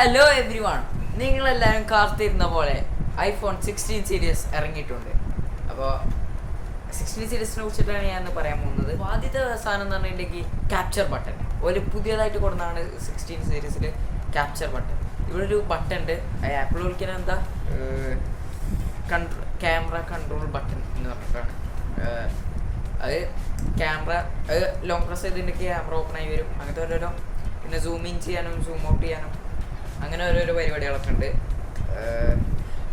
Hello every one, നിങ്ങളെല്ലാവരും കാത്തിരുന്ന പോലെ ഐഫോൺ 16 സീരീസ് ഇറങ്ങിയിട്ടുണ്ട്. അപ്പോൾ 16 സീരീസിനെ കുറിച്ചിട്ടാണ് ഞാൻ പറയാൻ പോകുന്നത്. ആദ്യത്തെ സാധനം എന്ന് പറഞ്ഞിട്ടുണ്ടെങ്കിൽ ക്യാപ്ചർ ബട്ടൺ. ഒരു പുതിയതായിട്ട് കൊടുക്കുന്നതാണ് 16 സീരീസിൽ ക്യാപ്ചർ ബട്ടൺ. ഇവിടെ ഒരു ബട്ടൺ ഉണ്ട്. ആപ്പിൾ വിളിക്കുന്നത് എന്താ, ക്യാമറ കൺട്രോൾ ബട്ടൺ എന്ന് പറഞ്ഞിട്ടാണ്. അത് ക്യാമറ ലോങ് പ്രസ് ചെയ്തിട്ടുണ്ടെങ്കിൽ ക്യാമറ ഓപ്പൺ ആയി വരും. അങ്ങനത്തെ ഓരോരോ, പിന്നെ സൂം ഇൻ ചെയ്യാനും സൂം ഔട്ട് ചെയ്യാനും അങ്ങനെ ഓരോരോ പരിപാടികളൊക്കെ ഉണ്ട്.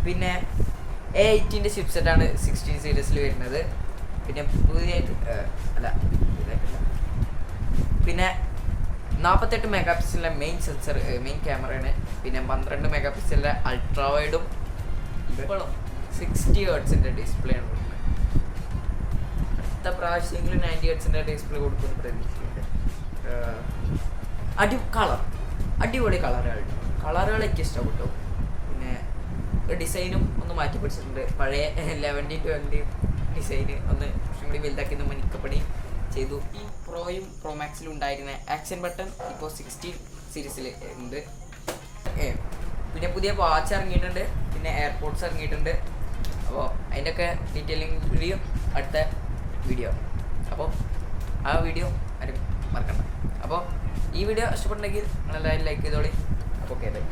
പിന്നെ A18 ചിപ്സെറ്റാണ് 16 സീരീസിൽ വരുന്നത്. പിന്നെ പുതിയതായിട്ട് പിന്നെ 48 മെഗാ പിക്സലിൻ്റെ മെയിൻ ക്യാമറയാണ്. പിന്നെ 12 മെഗാ പിക്സലിൻ്റെ അൾട്രാ വൈഡും ഇപ്പോഴും 60 ഹെർട്സിൻ്റെ ഡിസ്പ്ലേ ആണ് കൊടുക്കുന്നത്. അടുത്ത പ്രാവശ്യമെങ്കിലും 90 ഹെർട്സിൻ്റെ ഡിസ്പ്ലേ കൊടുക്കുന്ന പ്രതീക്ഷയുണ്ട്. അടിപൊളി കളറുകൾ എനിക്ക് ഇഷ്ടപ്പെട്ടു. പിന്നെ ഡിസൈനും ഒന്ന് മാറ്റി പിടിച്ചിട്ടുണ്ട്. പഴയ 11-20 ഡിസൈന് ഒന്ന് കുറച്ചും കൂടി വലുതാക്കി മണിക്കപ്പണി ചെയ്തു. ഈ പ്രോയും പ്രോ മാക്സിലും ഉണ്ടായിരുന്ന ആക്ഷൻ ബട്ടൺ ഇപ്പോൾ 16 സീരീസിൽ ഉണ്ട്. പിന്നെ പുതിയ വാച്ച് ഇറങ്ങിയിട്ടുണ്ട്. പിന്നെ എയർപോർട്ട്സ് ഇറങ്ങിയിട്ടുണ്ട്. അപ്പോൾ അതിൻ്റെയൊക്കെ ഡീറ്റെയിലിംഗ് വീഡിയോ അടുത്ത വീഡിയോ. അപ്പോൾ ആ വീഡിയോ ആരും മറക്കണ്ട. അപ്പോൾ ഈ വീഡിയോ ഇഷ്ടപ്പെട്ടെങ്കിൽ നിങ്ങളെല്ലാവരും ലൈക്ക് ചെയ്തോളി. അപ്പോൾ ഓക്കെ, ബൈ.